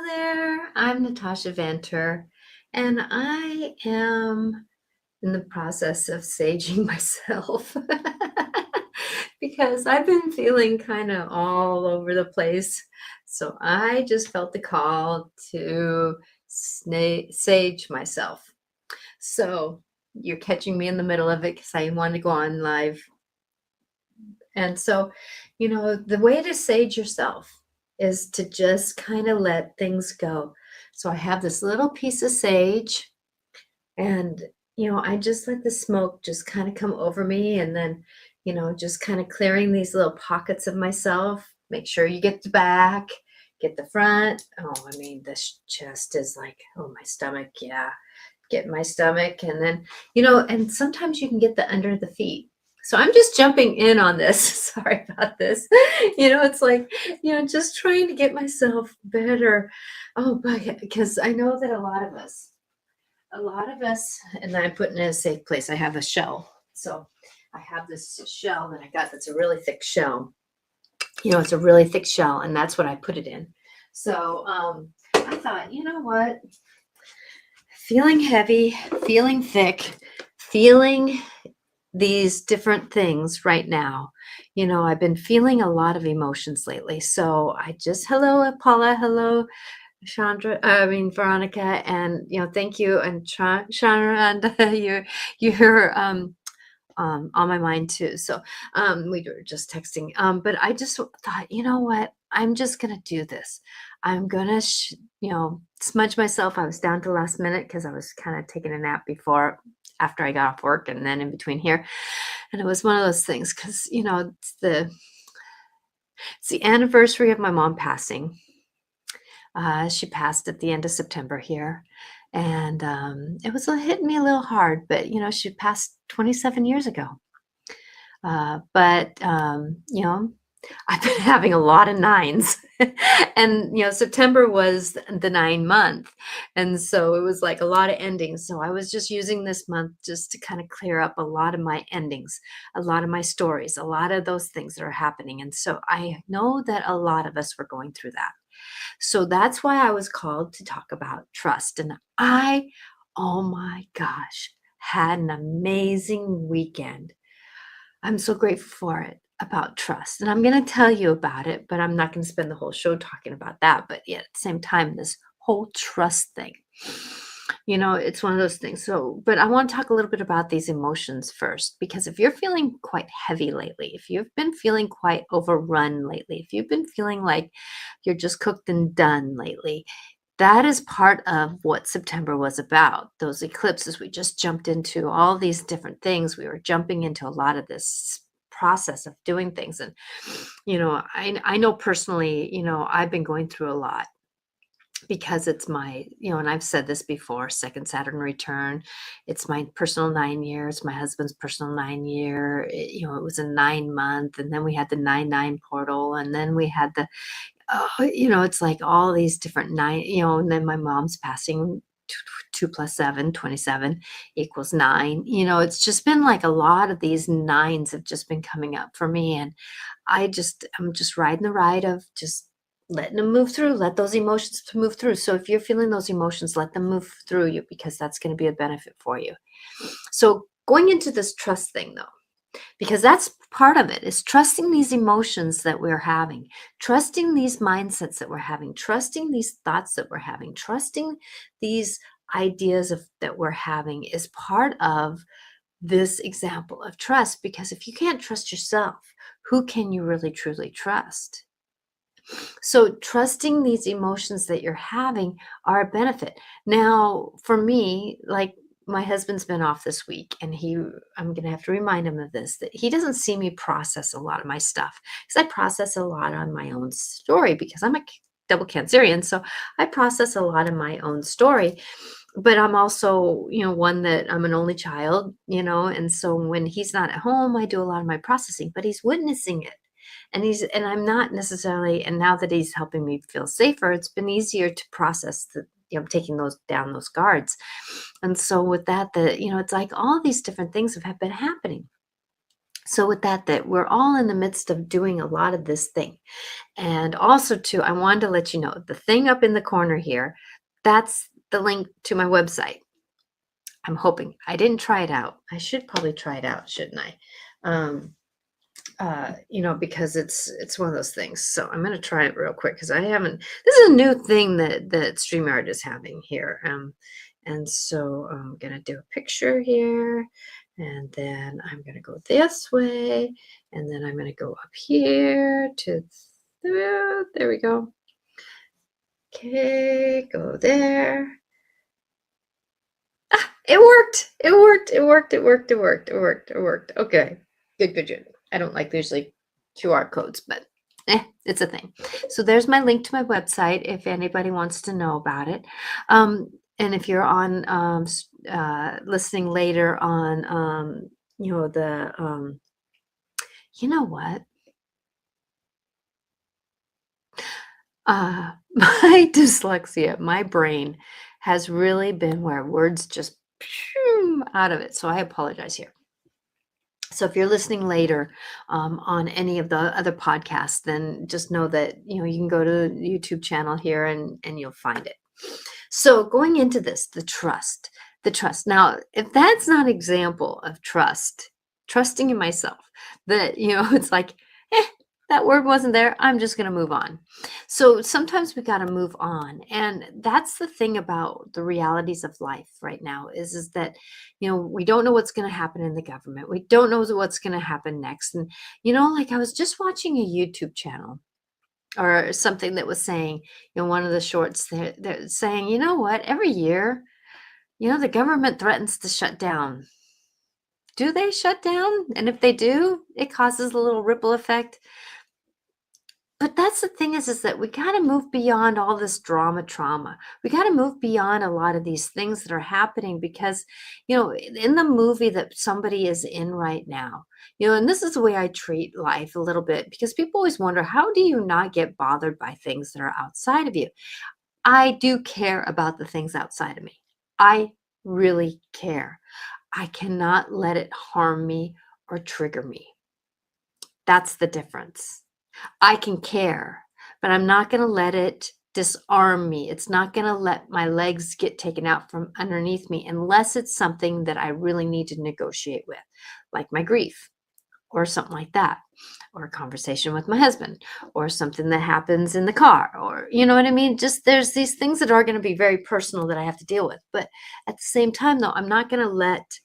there. I'm Natasha Venter, and I am in the process of saging myself because I've been feeling kind of all over the place. So I just felt the call to sage myself. So you're catching me in the middle of it because I wanted to go on live. And so, the way to sage yourself is to just kind of let things go. So I have this little piece of sage and, I just let the smoke just kind of come over me and then, just kind of clearing these little pockets of myself. Make sure you get the back, get the front. Oh, I mean, this chest is like, oh, my stomach. Yeah. Get my stomach. And then, and sometimes you can get the under the feet. So I'm just jumping in on this. Sorry about this. It's like, just trying to get myself better. Oh, but because I know that a lot of us, and I'm putting in a safe place. I have a shell. So I have this shell that I got that's a really thick shell. It's a really thick shell, and that's what I put it in. So I thought, you know what? Feeling heavy, feeling thick, feeling these different things right now. I've been feeling a lot of emotions lately. So hello, Paula, hello, Chandra, Veronica, and, thank you. And Chandra, and you're on my mind too. So we were just texting. But I just thought, you know what? I'm just gonna do this. I'm gonna, smudge myself. I was down to last minute because I was kind of taking a nap after I got off work, and then in between here. And it was one of those things because it's the anniversary of my mom passing. She passed at the end of September here. And it was hitting me a little hard, but she passed 27 years ago. But I've been having a lot of nines, and September was the 9 month, and so it was like a lot of endings. So I was just using this month just to kind of clear up a lot of my endings, a lot of my stories, a lot of those things that are happening. And so I know that a lot of us were going through that. So that's why I was called to talk about trust. And oh my gosh, had an amazing weekend. I'm so grateful for it, about trust. And I'm going to tell you about it, but I'm not going to spend the whole show talking about that. But yet at the same time, this whole trust thing, it's one of those things. So, but I want to talk a little bit about these emotions first, because if you're feeling quite heavy lately, if you've been feeling quite overrun lately, if you've been feeling like you're just cooked and done lately, that is part of what September was about. Those eclipses, we just jumped into all these different things. We were jumping into a lot of this process of doing things. And, I know personally, I've been going through a lot because it's my, and I've said this before, second Saturn return. It's my personal 9 years, my husband's personal 9 year. It was a 9 month. And then we had the 9-9 portal. And then we had it's like all these different nine, and then my mom's passing. 2 plus 7, 27 equals 9. It's just been like a lot of these nines have just been coming up for me. And I'm just riding the ride of just letting them move through, let those emotions move through. So if you're feeling those emotions, let them move through you, because that's going to be a benefit for you. So going into this trust thing though, because that's part of it, is trusting these emotions that we're having, trusting these mindsets that we're having, trusting these thoughts that we're having, trusting these ideas that we're having is part of this example of trust. Because if you can't trust yourself, who can you really truly trust? So trusting these emotions that you're having are a benefit. Now, for me, like, my husband's been off this week, and I'm going to have to remind him of this, that he doesn't see me process a lot of my stuff, because I process a lot on my own story, because I'm a double Cancerian. So I process a lot of my own story. But I'm also, one that I'm an only child, and so when he's not at home, I do a lot of my processing, but he's witnessing it. And I'm not necessarily, and now that he's helping me feel safer, it's been easier to process taking those guards. And so with that, it's like all these different things have been happening. So with that we're all in the midst of doing a lot of this thing. And also too, I wanted to let you know the thing up in the corner here, that's the link to my website. I'm hoping. I didn't try it out. I should probably try it out, shouldn't I? Um, because it's one of those things. So I'm gonna try it real quick because I haven't. This is a new thing that StreamYard is having here. And so I'm gonna do a picture here, and then I'm gonna go this way, and then I'm gonna go up here to there we go. Okay, go there. Ah, it worked. It worked. It worked. It worked. It worked. It worked. It worked. Okay. Good, good, good. I don't like usually QR codes, but it's a thing. So there's my link to my website if anybody wants to know about it. And if you're on listening later on, you know what? My dyslexia, my brain has really been where words just out of it. So I apologize here. So if you're listening later on any of the other podcasts, then just know that you can go to the YouTube channel here and you'll find it. So going into this, the trust. Now, if that's not example of trusting in myself, that it's like, that word wasn't there. I'm just going to move on. So sometimes we got to move on. And that's the thing about the realities of life right now is that, we don't know what's going to happen in the government. We don't know what's going to happen next. And, like I was just watching a YouTube channel or something that was saying, one of the shorts they're saying, you know what, every year, the government threatens to shut down. Do they shut down? And if they do, it causes a little ripple effect. But that's the thing is that we got to move beyond all this trauma. We got to move beyond a lot of these things that are happening because, in the movie that somebody is in right now, and this is the way I treat life a little bit because people always wonder, how do you not get bothered by things that are outside of you? I do care about the things outside of me. I really care. I cannot let it harm me or trigger me. That's the difference. I can care, but I'm not going to let it disarm me. It's not going to let my legs get taken out from underneath me unless it's something that I really need to negotiate with, like my grief or something like that, or a conversation with my husband or something that happens in the car, or you know what I mean? Just there's these things that are going to be very personal that I have to deal with. But at the same time, though, I'm not going to let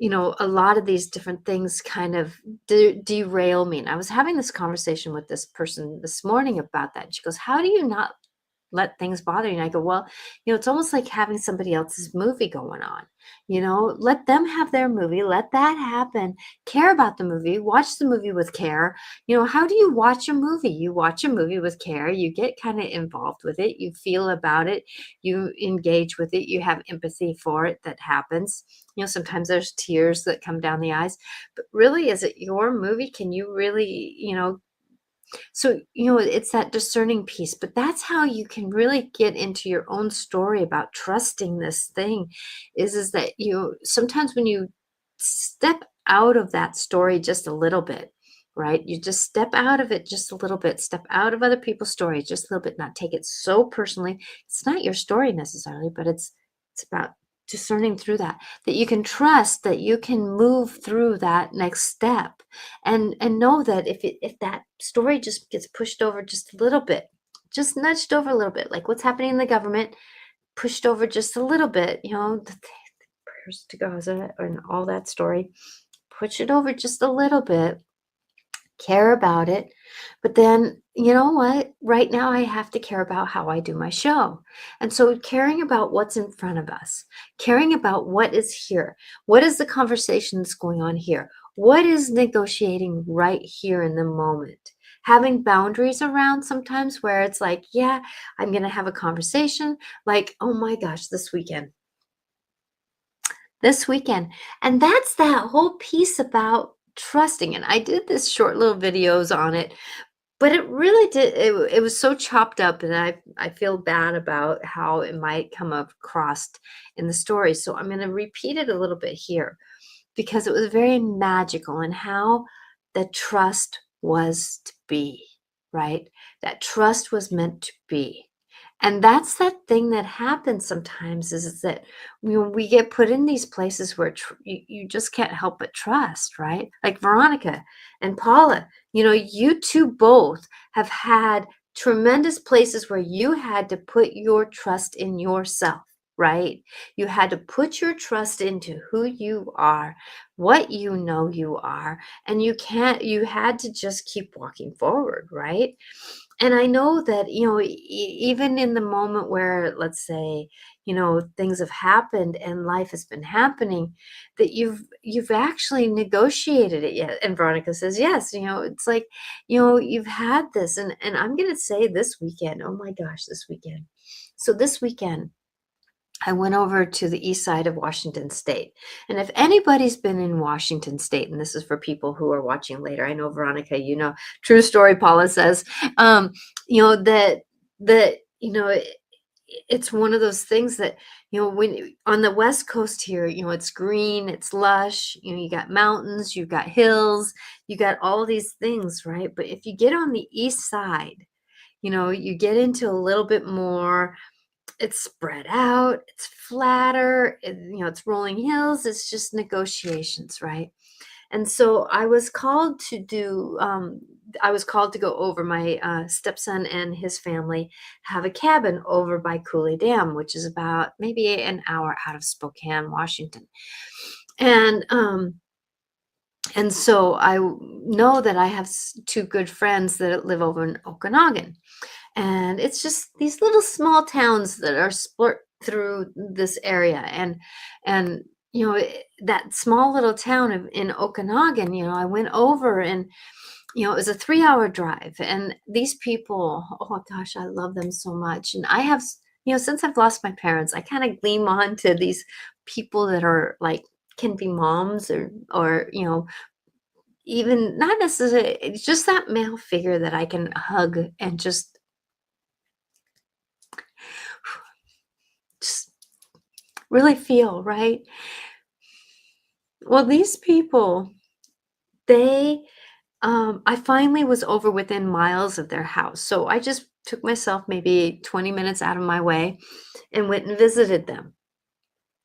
a lot of these different things kind of derail me. And I was having this conversation with this person this morning about that. And she goes, how do you not let things bother you? And I go, well, it's almost like having somebody else's movie going on. Let them have their movie, let that happen, care about the movie, watch the movie with care. How do you watch a movie? You watch a movie with care, you get kind of involved with it, you feel about it, you engage with it, you have empathy for it. That happens. Sometimes there's tears that come down the eyes, but really, is it your movie? Can you really, so, it's that discerning piece, but that's how you can really get into your own story about trusting this thing is that sometimes when you step out of that story just a little bit, right? You just step out of it just a little bit, step out of other people's stories just a little bit, not take it so personally. It's not your story necessarily, but it's about discerning through that you can trust that you can move through that next step and know that if that story just gets pushed over just a little bit, just nudged over a little bit, like what's happening in the government, pushed over just a little bit, the prayers to Gaza and all that story, push it over just a little bit, care about it. But then, you know what? Right now, I have to care about how I do my show. And so, caring about what's in front of us, caring about what is here, what is the conversation that's going on here, what is negotiating right here in the moment. Having boundaries around sometimes where it's like, yeah, I'm going to have a conversation like, oh my gosh, this weekend. And that's that whole piece about trusting. And I did this short little videos on it, but it really did it was so chopped up, and I feel bad about how it might come across in the story. So I'm going to repeat it a little bit here because it was very magical in how the trust was to be, right? That trust was meant to be. And that's that thing that happens sometimes is that when we get put in these places where you just can't help but trust, right? Like Veronica and Paula, you two both have had tremendous places where you had to put your trust in yourself, right? You had to put your trust into who you are, what you know you are, and you had to just keep walking forward, right? And I know that, even in the moment where, let's say, things have happened and life has been happening, that you've actually negotiated it yet. And Veronica says, yes, it's like, you've had this. And I'm going to say this weekend, oh my gosh, this weekend. So this weekend, I went over to the east side of Washington State. And if anybody's been in Washington State, and this is for people who are watching later, I know Veronica, true story, Paula says, that it's one of those things that, when on the West Coast here, it's green, it's lush, you got mountains, you've got hills, you got all these things, right? But if you get on the east side, you get into a little bit more, it's spread out, it's flatter, it's rolling hills, it's just negotiations, right? And so I was called to go over. My stepson and his family have a cabin over by Cooley Dam, which is about maybe an hour out of Spokane, Washington. And so I know that I have two good friends that live over in Okanagan. And it's just these little small towns that are split through this area. And that small little town in Okanagan, I went over, and it was a 3-hour drive. And these people, oh my gosh, I love them so much. And I have, since I've lost my parents, I kind of gleam on to these people that are like, can be moms, or even not necessarily, it's just that male figure that I can hug and just really feel, right? Well, these people, they, I finally was over within miles of their house. So I just took myself maybe 20 minutes out of my way and went and visited them.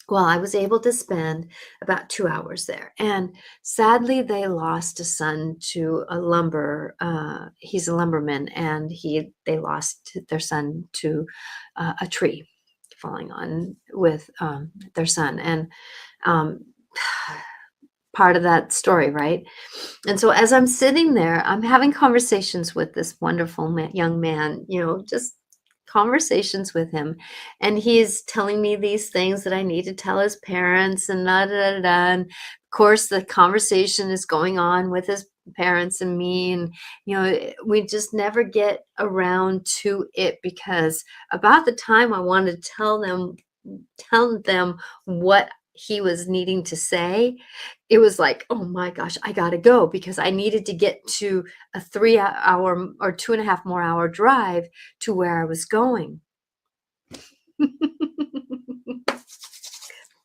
Well, I was able to spend about 2 hours there. And sadly, they lost a son to a he's a lumberman, and they lost their son to a tree falling on with their son. And um, part of that story, right? And so as I'm sitting there, I'm having conversations with this wonderful young man, just conversations with him. And he's telling me these things that I need to tell his parents, and da da da da. And of course, the conversation is going on with his parents and me. And, we just never get around to it, because about the time I wanted to tell them what he was needing to say, it was like, oh my gosh, I gotta go, because I needed to get to a 3 hour or 2.5 more hour drive to where I was going.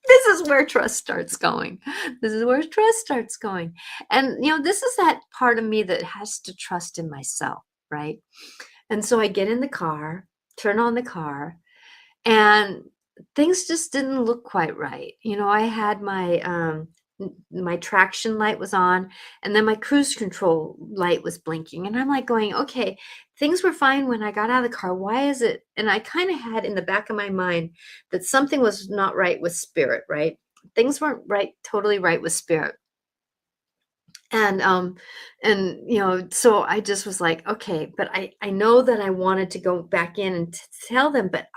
This is where trust starts going. This is where trust starts going. And, this is that part of me that has to trust in myself, right? And so I get in the car, turn on the car, and things just didn't look quite right. I had my traction light was on, and then my cruise control light was blinking, and I'm like going, okay, things were fine when I got out of the car. Why is it? And I kind of had in the back of my mind that something was not right with spirit, right? Things weren't totally right with spirit. And so I just was like, okay, but I know that I wanted to go back in and tell them, but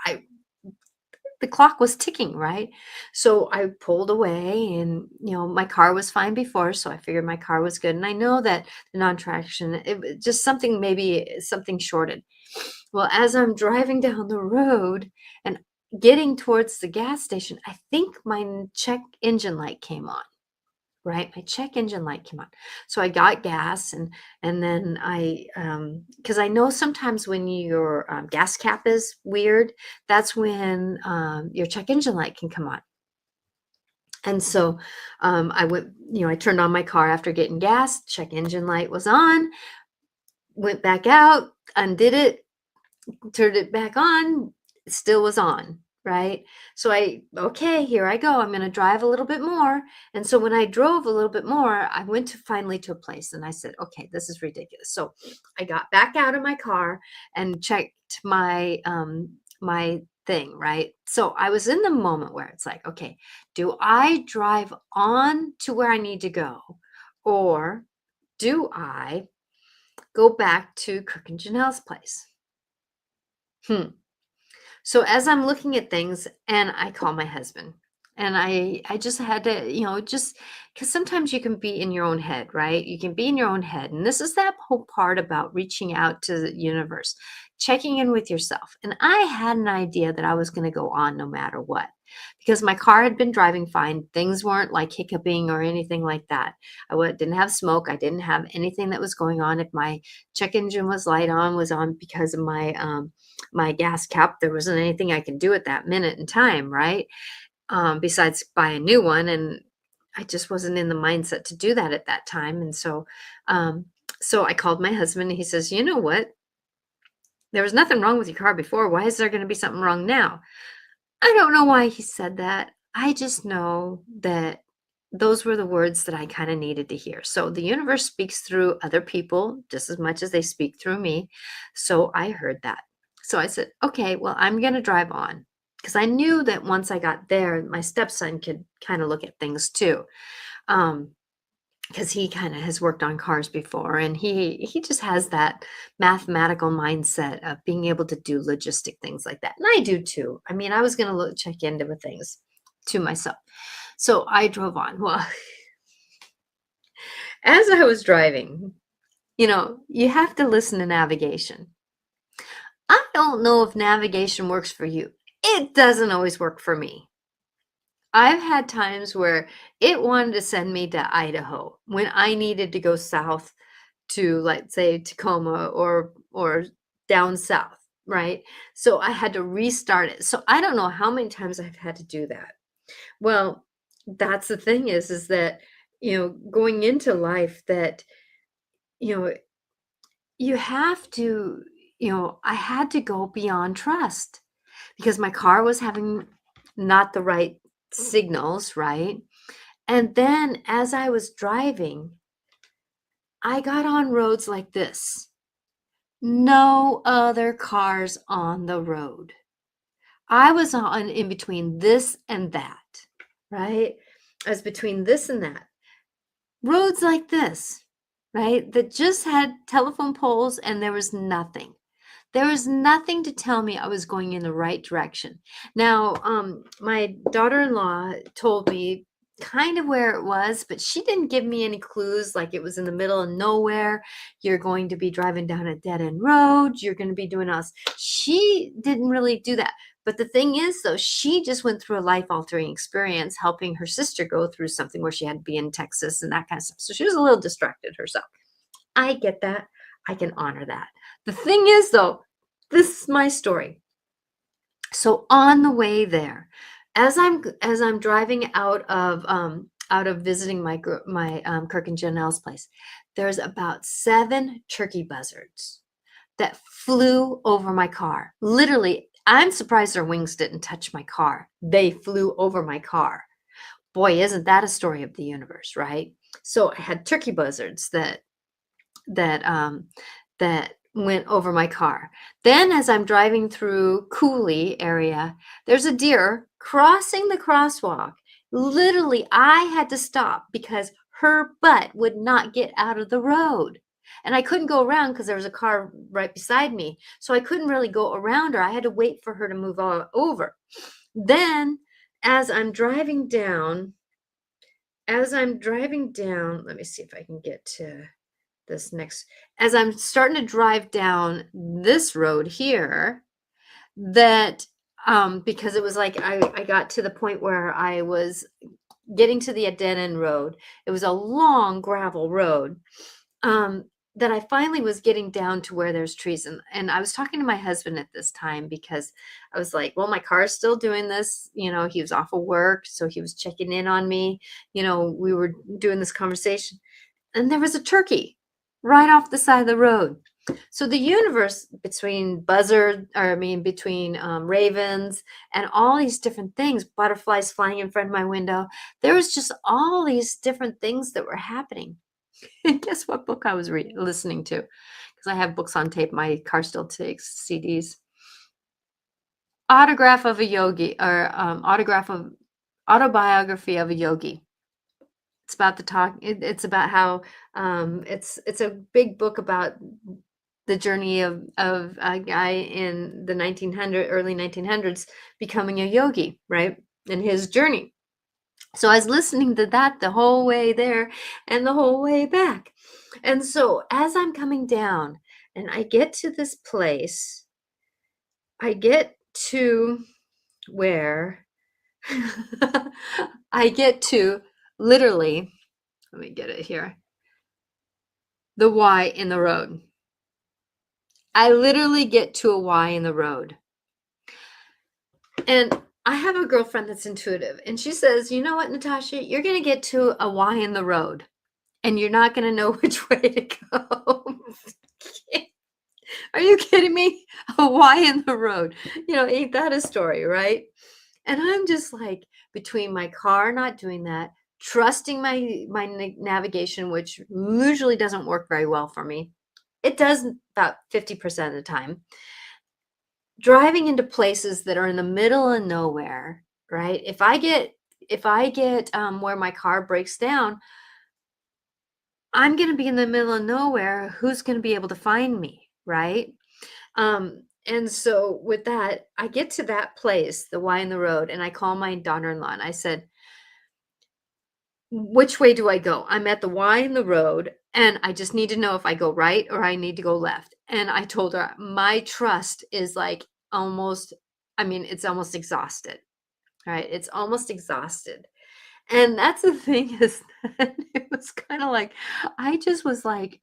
the clock was ticking, right? So I pulled away, and, my car was fine before, so I figured my car was good. And I know that the non-traction, it was just maybe something shorted. Well, as I'm driving down the road and getting towards the gas station, I think my check engine light came on. Right, my check engine light came on. So I got gas, and then because I know sometimes when your gas cap is weird, that's when your check engine light can come on. And so, I went, I turned on my car after getting gas, check engine light was on, went back out, undid it, turned it back on, it still was on, right? So okay, here I go. I'm going to drive a little bit more. And so when I drove a little bit more, I went to finally to a place and I said, okay, this is ridiculous. So I got back out of my car and checked my thing, right? So I was in the moment where it's like, okay, do I drive on to where I need to go, or do I go back to Kirk and Janelle's place? So as I'm looking at things, and I call my husband, and I just had to, just because sometimes you can be in your own head, right? You can be in your own head. And this is that whole part about reaching out to the universe, checking in with yourself. And I had an idea that I was going to go on no matter what, because my car had been driving fine. Things weren't like hiccuping or anything like that. Didn't have smoke. I didn't have anything that was going on. If my check engine was on because of my gas cap. There wasn't anything I could do at that minute in time, right? Besides buy a new one. And I just wasn't in the mindset to do that at that time. And so I called my husband and he says, you know what? There was nothing wrong with your car before. Why is there going to be something wrong now? I don't know why he said that. I just know that those were the words that I kind of needed to hear. So the universe speaks through other people just as much as they speak through me. So I heard that. So I said, okay, well, I'm going to drive on, because I knew that once I got there, my stepson could kind of look at things too. Because he kind of has worked on cars before, and he just has that mathematical mindset of being able to do logistic things like that. And I do too. I mean, I was going to check into the things to myself. So I drove on. Well, as I was driving, you have to listen to navigation. I don't know if navigation works for you. It doesn't always work for me. I've had times where it wanted to send me to Idaho when I needed to go south to, let's say, Tacoma or down south, right? So I had to restart it. So I don't know how many times I've had to do that. Well, that's the thing is that, going into life, that, you have to, I had to go beyond trust, because my car was having not the right signals, right? And then as I was driving, I got on roads like this. No other cars on the road. I was on in between this and that, right? I was between this and that. Roads like this, right? That just had telephone poles and there was nothing. There was nothing to tell me I was going in the right direction. Now, my daughter-in-law told me kind of where it was, but she didn't give me any clues, like it was in the middle of nowhere. You're going to be driving down a dead-end road. You're going to be doing all this. She didn't really do that. But the thing is, though, she just went through a life-altering experience helping her sister go through something where she had to be in Texas and that kind of stuff. So she was a little distracted herself. I get that. I can honor that. The thing is, though, this is my story. So on the way there, as I'm driving out of visiting my Kirk and Janelle's place, there's about 7 turkey buzzards that flew over my car. Literally, I'm surprised their wings didn't touch my car. They flew over my car. Boy, isn't that a story of the universe, right? So I had turkey buzzards that went over my car. Then as I'm driving through Cooley area, there's a deer crossing the crosswalk. Literally, I had to stop because her butt would not get out of the road. And I couldn't go around because there was a car right beside me. So I couldn't really go around her. I had to wait for her to move over. Then as I'm driving down, let me see if I can get to this next, as I'm starting to drive down this road here, that because it was like I got to the point where I was getting to the dead end road. It was a long gravel road. that I finally was getting down to where there's trees, and I was talking to my husband at this time because I was like, "Well, my car is still doing this," he was off of work, so he was checking in on me, we were doing this conversation, and there was a turkey right off the side of the road. So the universe between between ravens and all these different things, butterflies flying in front of my window, there was just all these different things that were happening. And guess what book I was listening to? Because I have books on tape. My car still takes CDs. Autograph of a Yogi, or autobiography of a Yogi. It's about the talk. It's about how it's a big book about the journey of a guy in the early 1900s becoming a yogi, right? And his journey. So I was listening to that the whole way there and the whole way back. And so as I'm coming down and I get to this place, I get to where I get to literally, let me get it here, the Y in the road. I literally get to a Y in the road. And I have a girlfriend that's intuitive, and she says, "You know what, Natasha? You're going to get to a Y in the road, and you're not going to know which way to go." Are you kidding me? A Y in the road. Ain't that a story, right? And I'm just like, between my car not doing that, trusting my navigation, which usually doesn't work very well for me. It does about 50% of the time. Driving into places that are in the middle of nowhere, right? If I get where my car breaks down, I'm going to be in the middle of nowhere. Who's going to be able to find me, right? And so with that, I get to that place, the Y in the road, and I call my daughter-in-law and I said, "Which way do I go? I'm at the Y in the road, and I just need to know if I go right or I need to go left." And I told her, my trust is like almost, it's almost exhausted, right? It's almost exhausted. And that's the thing is that it was kind of like, I just was like,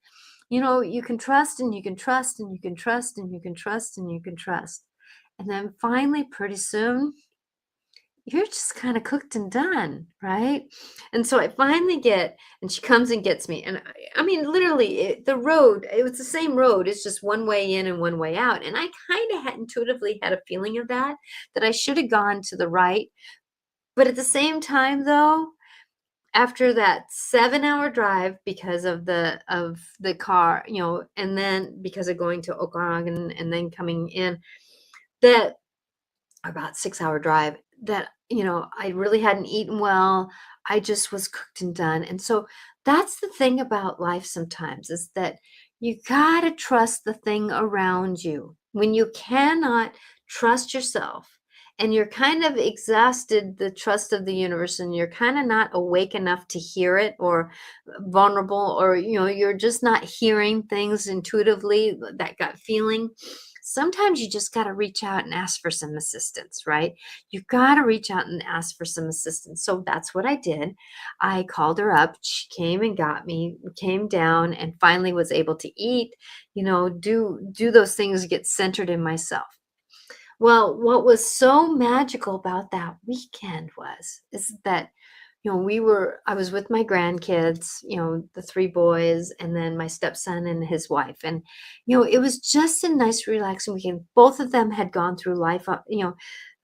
you can trust and you can trust and you can trust and you can trust and you can trust. And then finally, pretty soon, you're just kind of cooked and done, right? And so I finally and she comes and gets me. And literally, the road, it was the same road. It's just one way in and one way out. And I kind of had intuitively had a feeling of that I should have gone to the right. But at the same time, though, after that 7-hour drive because of the car, and then because of going to Okanagan and then coming in, that about 6-hour drive, that, I really hadn't eaten well. I just was cooked and done. And so that's the thing about life sometimes, is that you gotta trust the thing around you. When you cannot trust yourself and you're kind of exhausted the trust of the universe and you're kind of not awake enough to hear it, or vulnerable, or you're just not hearing things intuitively, that gut feeling, sometimes you just got to reach out and ask for some assistance, right? You got to reach out and ask for some assistance. So that's what I did. I called her up. She came and got me, came down, and finally was able to eat, do those things, get centered in myself. Well, what was so magical about that weekend is that, I was with my grandkids, the three boys, and then my stepson and his wife. And, it was just a nice, relaxing weekend. Both of them had gone through life,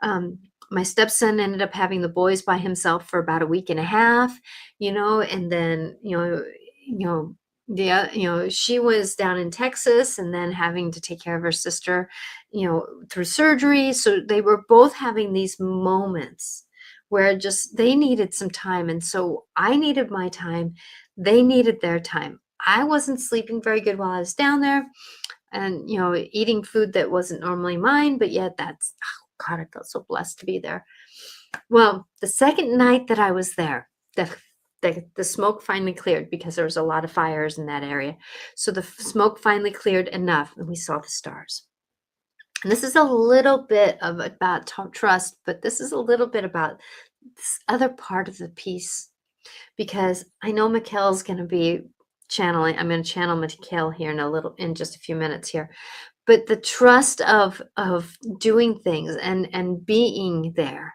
my stepson ended up having the boys by himself for about a week and a half, and then, she was down in Texas and then having to take care of her sister, through surgery. So they were both having these moments where just they needed some time. And so I needed my time. They needed their time. I wasn't sleeping very good while I was down there and, eating food that wasn't normally mine, but yet oh God, I felt so blessed to be there. Well, the second night that I was there, the smoke finally cleared because there was a lot of fires in that area. So the smoke finally cleared enough and we saw the stars. And this is a little bit about trust, but this is a little bit about this other part of the piece, because I know Mikkel's going to be channeling. I'm going to channel Mikhail here in just a few minutes here. But the trust of doing things and being there.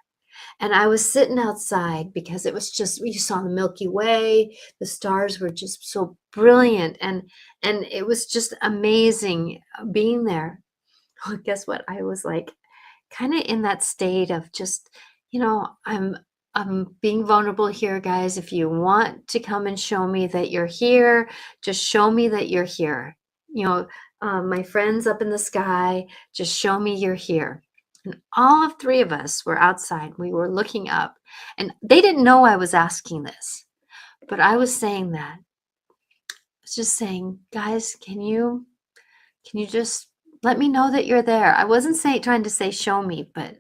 And I was sitting outside because it was just you saw the Milky Way, the stars were just so brilliant, and it was just amazing being there. Well, guess what? I was like kind of in that state of just, I'm being vulnerable here, guys. If you want to come and show me that you're here, just show me that you're here. You know, my friends up in the sky, just show me you're here. And all of three of us were outside. We were looking up, and they didn't know I was asking this, but I was saying that. I was just saying, guys, can you just let me know that you're there? I wasn't trying to say show me, but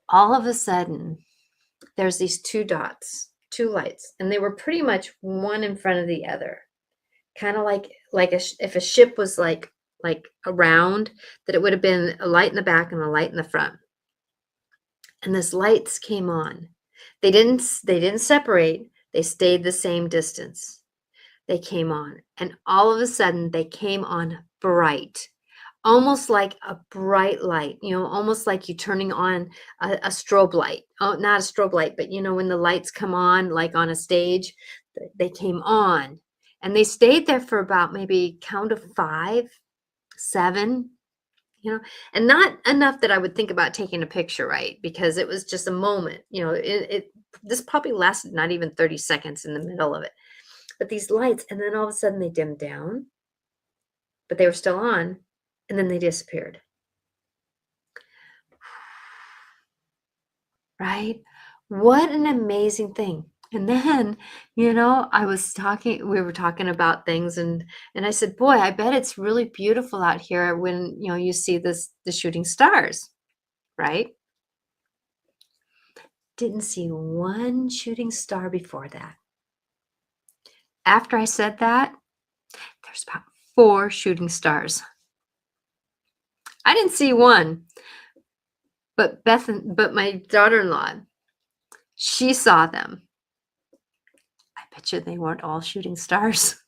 all of a sudden there's these two dots, two lights, and they were pretty much one in front of the other. Kind of like if a ship was like around, that it would have been a light in the back and a light in the front. And these lights came on. They didn't separate. They stayed the same distance. They came on, and all of a sudden they came on bright, almost like a bright light, almost like you turning on a strobe light. Oh, not a strobe light, but when the lights come on, like on a stage, they came on, and they stayed there for about maybe count of 5, 7, and not enough that I would think about taking a picture, right? Because it was just a moment, this probably lasted not even 30 seconds in the middle of it. But these lights, and then all of a sudden they dimmed down, but they were still on, and then they disappeared. Right? What an amazing thing. And then, we were talking about things, and I said, boy, I bet it's really beautiful out here when, you see the shooting stars, right? Didn't see one shooting star before that. After I said that, there's about 4 shooting stars. I didn't see one, but my daughter-in-law, she saw them. I bet you they weren't all shooting stars.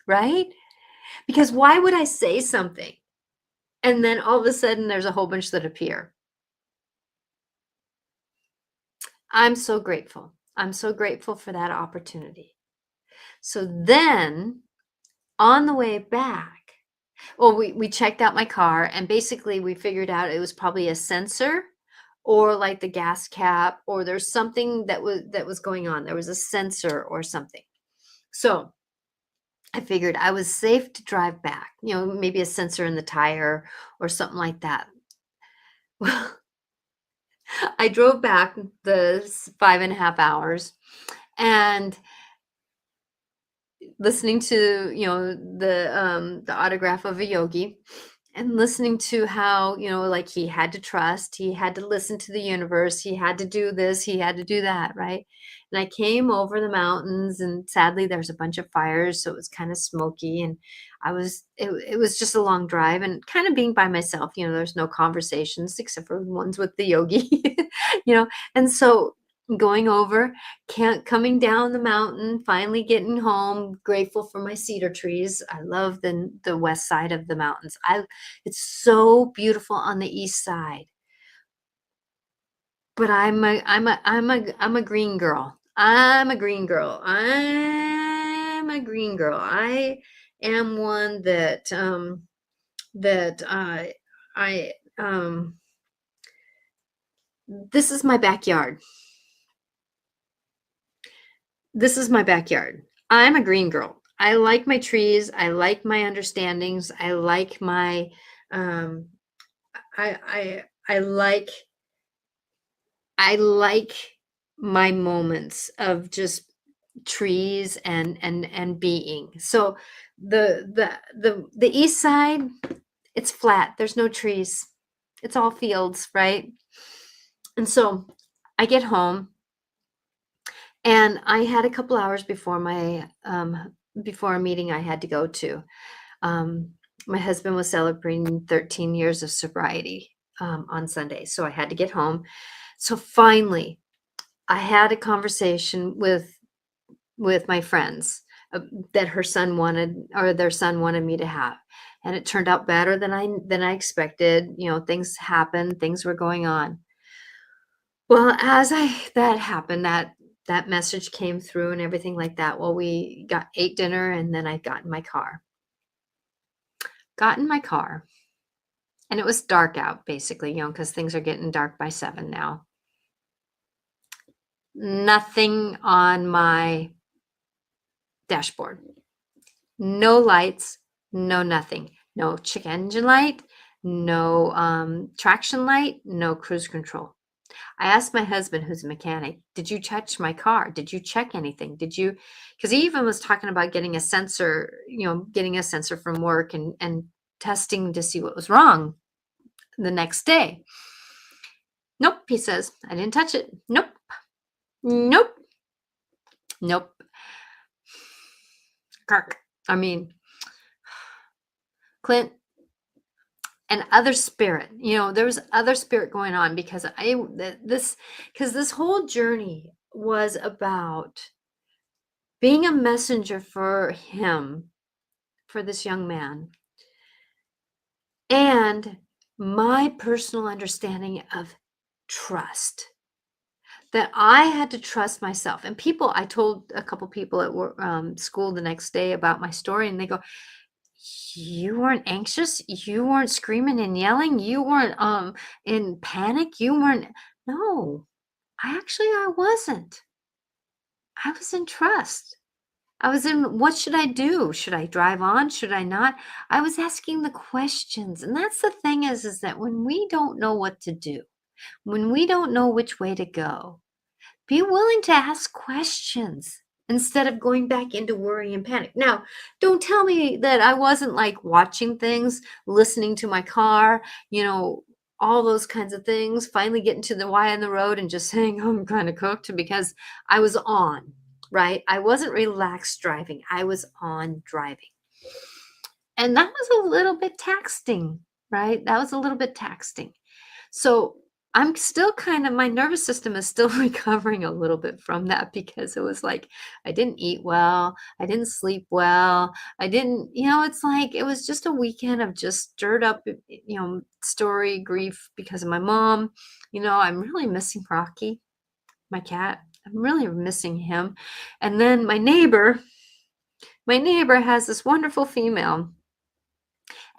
Right? Because why would I say something and then all of a sudden there's a whole bunch that appear? I'm so grateful. I'm so grateful for that opportunity. So then on the way back, well, we checked out my car, and basically we figured out it was probably a sensor or like the gas cap, or there's something that was going on. There was a sensor or something. So I figured I was safe to drive back, maybe a sensor in the tire or something like that. Well, I drove back the 5.5 hours, and listening to the autograph of a yogi, and listening to how like he had to trust, he had to listen to the universe, he had to do this, he had to do that, right? And I came over the mountains, and sadly there's a bunch of fires, so it was kind of smoky, and it was just a long drive, and kind of being by myself, there's no conversations except for ones with the yogi. And so going over, coming down the mountain, finally getting home, grateful for my cedar trees. I love the west side of the mountains. It's so beautiful on the east side. But I'm a green girl. I'm a green girl. I'm a green girl. I am one that I this is my backyard. This is my backyard. I'm a green girl. I like my trees. I like my understandings. I like my I like my moments of just trees and being. So the east side, it's flat. There's no trees. It's all fields, right? And so I get home, and I had a couple hours before before a meeting I had to go to. My husband was celebrating 13 years of sobriety on Sunday, so I had to get home. So finally, I had a conversation with with my friends, that her son wanted, or their son wanted me to have. And it turned out better than I expected. Things happened, things were going on. Well, as I that happened, that message came through and everything like that. Well, we ate dinner, and then I got in my car. Got in my car, and it was dark out basically, because things are getting dark by 7 now. Nothing on my dashboard. No lights, no nothing. No check engine light, no traction light, no cruise control. I asked my husband, who's a mechanic, did you touch my car? Did you check anything? Because he even was talking about getting a sensor, getting a sensor from work and testing to see what was wrong the next day. Nope, he says, I didn't touch it. Nope, nope, nope. Kirk, I mean, Clint, and other spirit, there was other spirit going on, because this whole journey was about being a messenger for him, for this young man, and my personal understanding of trust, that I had to trust myself. And I told a couple people at work, school the next day about my story, and they go, you weren't anxious, you weren't screaming and yelling, you weren't in panic, you weren't. No, I wasn't. I was in trust. I was in, what should I do? Should I drive on? Should I not? I was asking the questions. And that's the thing, is that when we don't know what to do, when we don't know which way to go, be willing to ask questions instead of going back into worry and panic. Now, don't tell me that I wasn't like watching things, listening to my car, all those kinds of things, finally getting to the Y on the road and just saying, I'm kind of cooked, because I was on, right? I wasn't relaxed driving. I was on driving. And that was a little bit taxing, right? That was a little bit taxing. So I'm still my nervous system is still recovering a little bit from that, because it was like, I didn't eat well. I didn't sleep well. I didn't, it's like, it was just a weekend of just stirred up, story, grief because of my mom. I'm really missing Rocky, my cat. I'm really missing him. And then my neighbor has this wonderful female,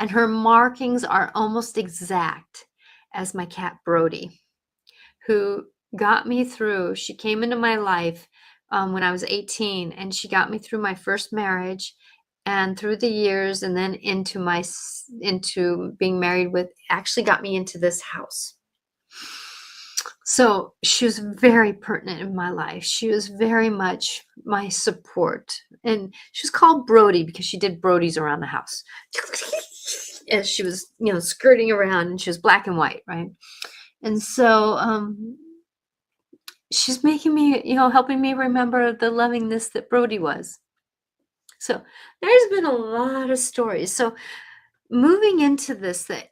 and her markings are almost exact as my cat Brody, who got me through. She came into my life when I was 18, and she got me through my first marriage and through the years, and then into being married with, actually got me into this house. So she was very pertinent in my life. She was very much my support. And she was called Brody because she did Brodies around the house. As she was, skirting around, and she was black and white, right? And so she's making me, helping me remember the lovingness that Brody was. So there's been a lot of stories. So moving into this, that,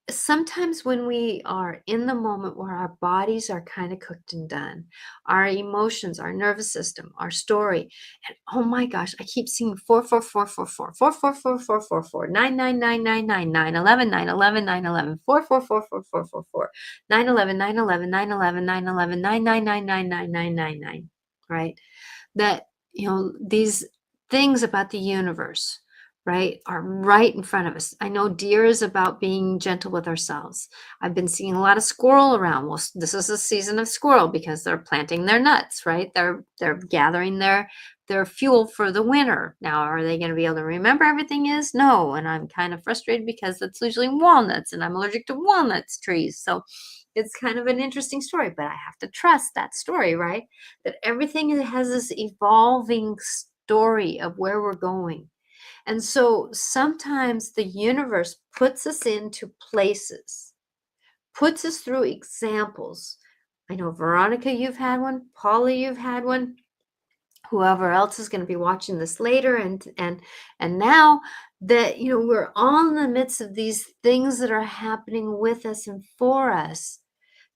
sometimes when we are in the moment where our bodies are kind of cooked and done, our emotions, our nervous system, our story, and oh my gosh, I keep seeing 44444, 4444444, 99999, 911, 911, 911, 4444444, 911, 911, 911, 911, 9999999, right? That, these things about the universe, right, are right in front of us. I know deer is about being gentle with ourselves. I've been seeing a lot of squirrel around. Well, this is a season of squirrel because they're planting their nuts, right? They're gathering their fuel for the winter. Now, are they going to be able to remember everything? Is no. And I'm kind of frustrated because it's usually walnuts, and I'm allergic to walnuts trees. So it's kind of an interesting story, but I have to trust that story, right? That everything has this evolving story of where we're going. And so sometimes the universe puts us into places, puts us through examples. I know, Veronica, you've had one. Paula, you've had one. Whoever else is going to be watching this later, and now that, we're all in the midst of these things that are happening with us and for us,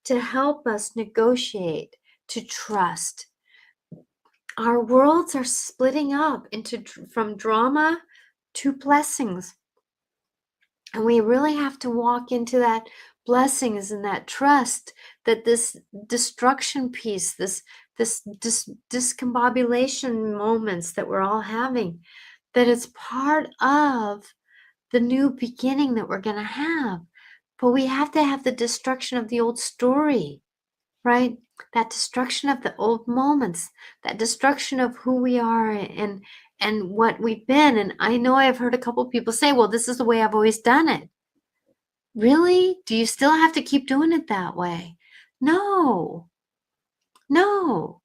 to help us negotiate, to trust. Our worlds are splitting up into from drama to blessings. And we really have to walk into that blessings and that trust that this destruction piece, this discombobulation moments that we're all having, that it's part of the new beginning that we're going to have. But we have to have the destruction of the old story, right? That destruction of the old moments, that destruction of who we are and what we've been. And I know I've heard a couple people say, well, this is the way I've always done it. Really? Do you still have to keep doing it that way? No, no.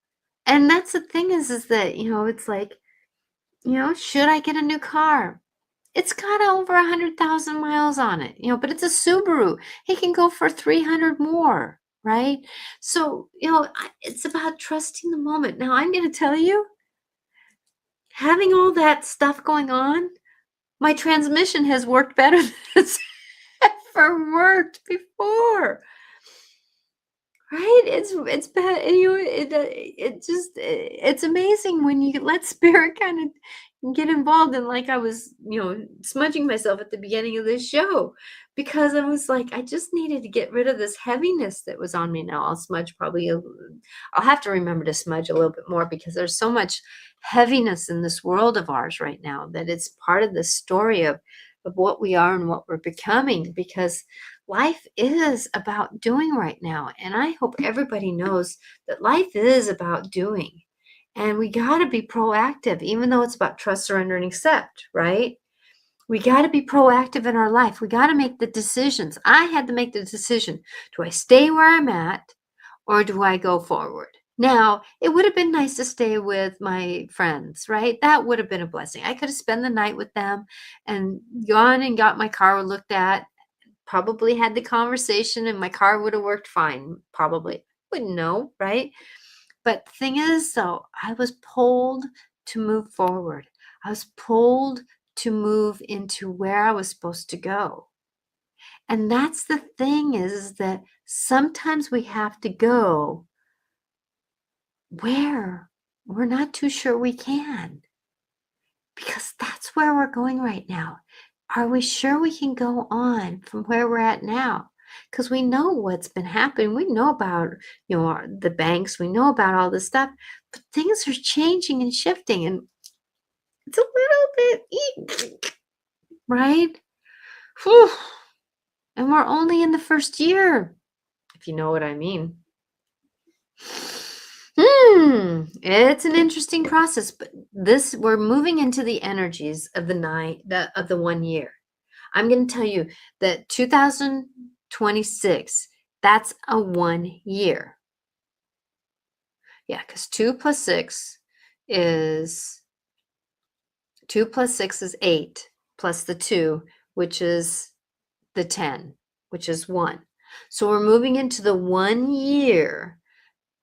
And that's the thing is that, it's like, should I get a new car? It's got over 100,000 miles on it, but it's a Subaru. It can go for 300 more, right? So, it's about trusting the moment. Now, I'm going to tell you, having all that stuff going on, my transmission has worked better than it's ever worked before. Right? It's bad. It's amazing when you let spirit kind of get involved. And like I was, smudging myself at the beginning of this show because I was like, I just needed to get rid of this heaviness that was on me. Now I'll smudge I'll have to remember to smudge a little bit more because there's so much heaviness in this world of ours right now that it's part of the story of what we are and what we're becoming, because life is about doing right now. And I hope everybody knows that life is about doing. And we got to be proactive, even though it's about trust, surrender, and accept, right? We got to be proactive in our life. We got to make the decisions. I had to make the decision. Do I stay where I'm at or do I go forward? Now, it would have been nice to stay with my friends, right? That would have been a blessing. I could have spent the night with them and gone and got my car looked at, probably had the conversation, and my car would have worked fine. Probably. Wouldn't know, right? But the thing is, though, I was pulled to move forward. I was pulled to move into where I was supposed to go. And that's the thing is that sometimes we have to go where we're not too sure we can, because that's where we're going right now. Are we sure we can go on from where we're at now? Because we know what's been happening. We know about, the banks. We know about all this stuff. But things are changing and shifting. And it's a little bit, right? Whew. And we're only in the first year, if you know what I mean. It's an interesting process, but we're moving into the energies of the 1 year. I'm going to tell you that 2026, that's a 1 year. Yeah, because 2 plus 6 is 8 plus the 2, which is the 10, which is 1. So we're moving into the 1 year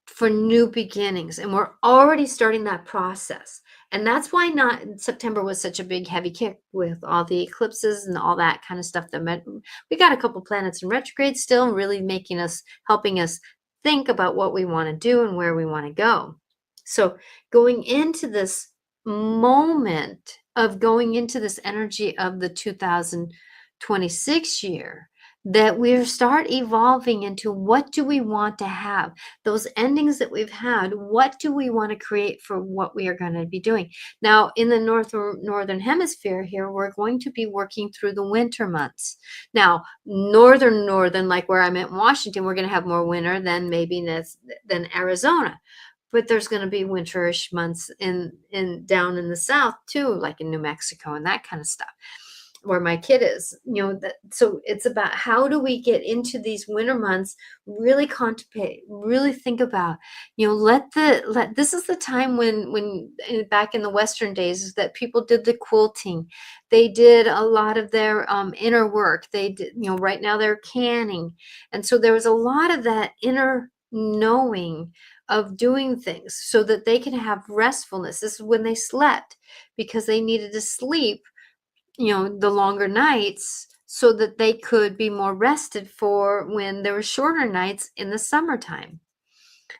for new beginnings, and we're already starting that process. And that's why September was such a big heavy kick with all the eclipses and all that kind of stuff. We got a couple planets in retrograde still, really helping us think about what we want to do and where we want to go. So going into this moment of going into this energy of the 2026 year, that we start evolving into what do we want to have, those endings that we've had, what do we want to create for what we are going to be doing. Now, in the northern hemisphere here, we're going to be working through the winter months. Now, northern, like where I'm at in Washington, we're going to have more winter than than Arizona. But there's going to be winterish months in down in the south too, like in New Mexico and that kind of stuff, where my kid is, so it's about how do we get into these winter months, really contemplate, really think about, this is the time when back in the Western days that people did the quilting. They did a lot of their inner work. They did, right now they're canning. And so there was a lot of that inner knowing of doing things so that they can have restfulness. This is when they slept, because they needed to sleep the longer nights so that they could be more rested for when there were shorter nights in the summertime.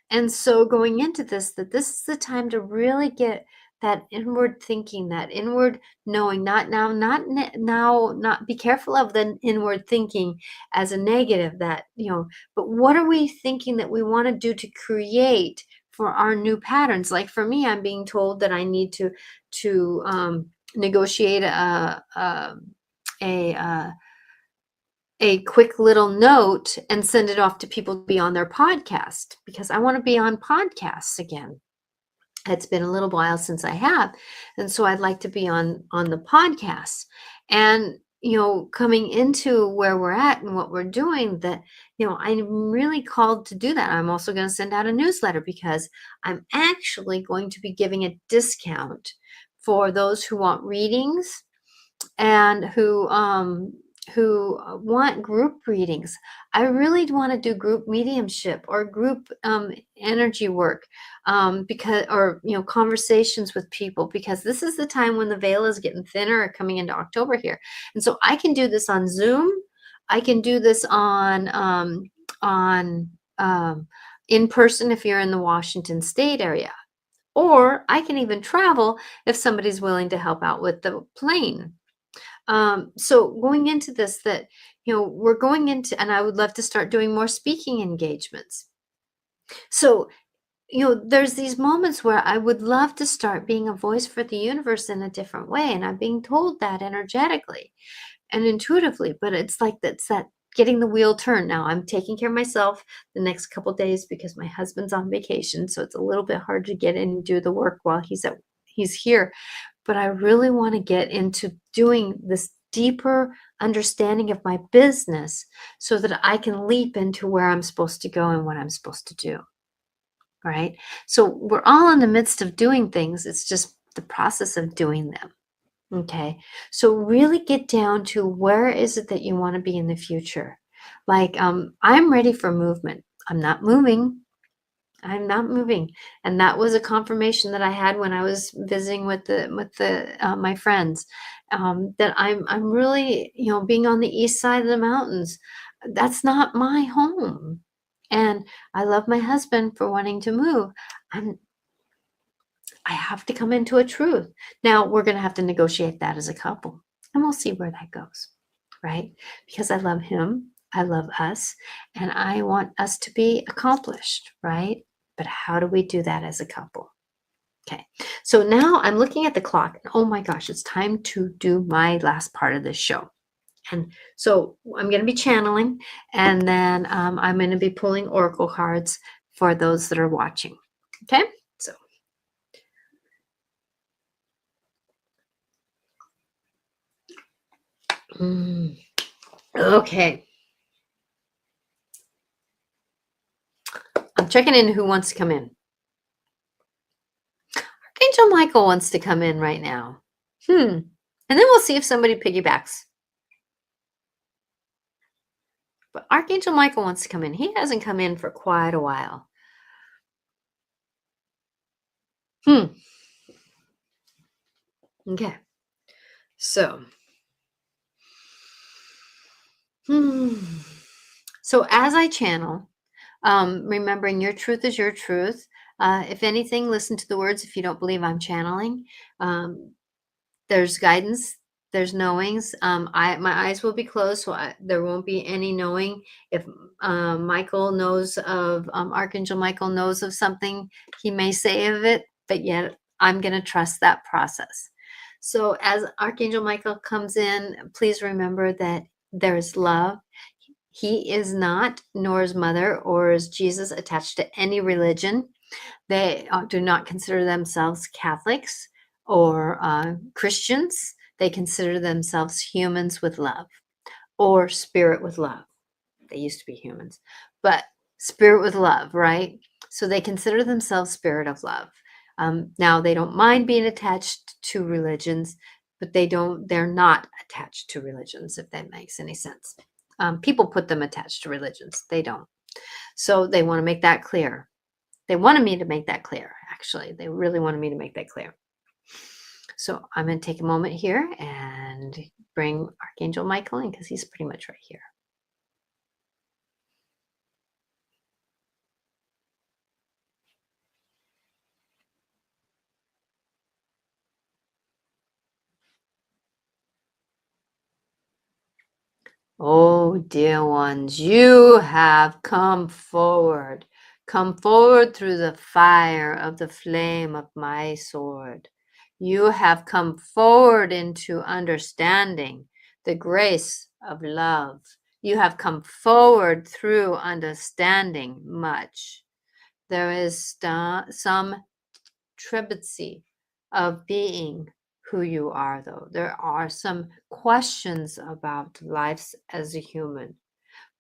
And so going into this, that this is the time to really get that inward thinking, that inward knowing, not now, not be careful of the inward thinking as a negative that, but what are we thinking that we want to do to create for our new patterns? Like for me, I'm being told that I need to negotiate a a quick little note and send it off to people to be on their podcast because I want to be on podcasts again. It's been a little while since I have, and so I'd like to be on the podcast. And coming into where we're at and what we're doing, that I'm really called to do that. I'm also going to send out a newsletter because I'm actually going to be giving a discount for those who want readings and who want group readings. I really want to do group mediumship or group energy work, because, or conversations with people, because this is the time when the veil is getting thinner coming into October here. And so I can do this on Zoom. I can do this on in person if you're in the Washington State area, or I can even travel if somebody's willing to help out with the plane. So going into this, that, we're going into, and I would love to start doing more speaking engagements. So, there's these moments where I would love to start being a voice for the universe in a different way. And I'm being told that energetically and intuitively, but it's like that's that getting the wheel turned. Now I'm taking care of myself the next couple days because my husband's on vacation. So it's a little bit hard to get in and do the work while he's here. But I really want to get into doing this deeper understanding of my business so that I can leap into where I'm supposed to go and what I'm supposed to do. Right? So we're all in the midst of doing things. It's just the process of doing them. Okay. So really get down to where is it that you want to be in the future? Like, I'm ready for movement. I'm not moving. I'm not moving. And that was a confirmation that I had when I was visiting with the my friends, that I'm really, being on the east side of the mountains. That's not my home. And I love my husband for wanting to move. I have to come into a truth. Now we're going to have to negotiate that as a couple, and we'll see where that goes, right? Because I love him, I love us, and I want us to be accomplished, right? But how do we do that as a couple? Okay, so now I'm looking at the clock, and oh my gosh, it's time to do my last part of this show. And so I'm going to be channeling, and then I'm going to be pulling oracle cards for those that are watching. Okay, so. Okay. I'm checking in who wants to come in. Archangel Michael wants to come in right now. And then we'll see if somebody piggybacks. But Archangel Michael wants to come in. He hasn't come in for quite a while. Okay. So. So as I channel, remembering your truth is your truth. If anything, listen to the words if you don't believe I'm channeling. There's guidance, there's knowings. My eyes will be closed, so there won't be any knowing. If Michael knows of, Archangel Michael knows of something, he may say of it, but yet I'm going to trust that process. So as Archangel Michael comes in, please remember that there's love. He is not, nor his mother or is Jesus, attached to any religion. They do not consider themselves Catholics or Christians. They consider themselves humans with love, or spirit with love. They used to be humans, but spirit with love, right? So they consider themselves spirit of love. Now they don't mind being attached to religions, but they're not attached to religions, if that makes any sense. People put them attached to religions. They don't. So they want to make that clear. They wanted me to make that clear, actually. They really wanted me to make that clear. So I'm going to take a moment here and bring Archangel Michael in because he's pretty much right here. Oh, dear ones, you have come forward. Come forward through the fire of the flame of my sword. You have come forward into understanding the grace of love. You have come forward through understanding much. There is some trepidation of being who you are, though. There are some questions about life as a human.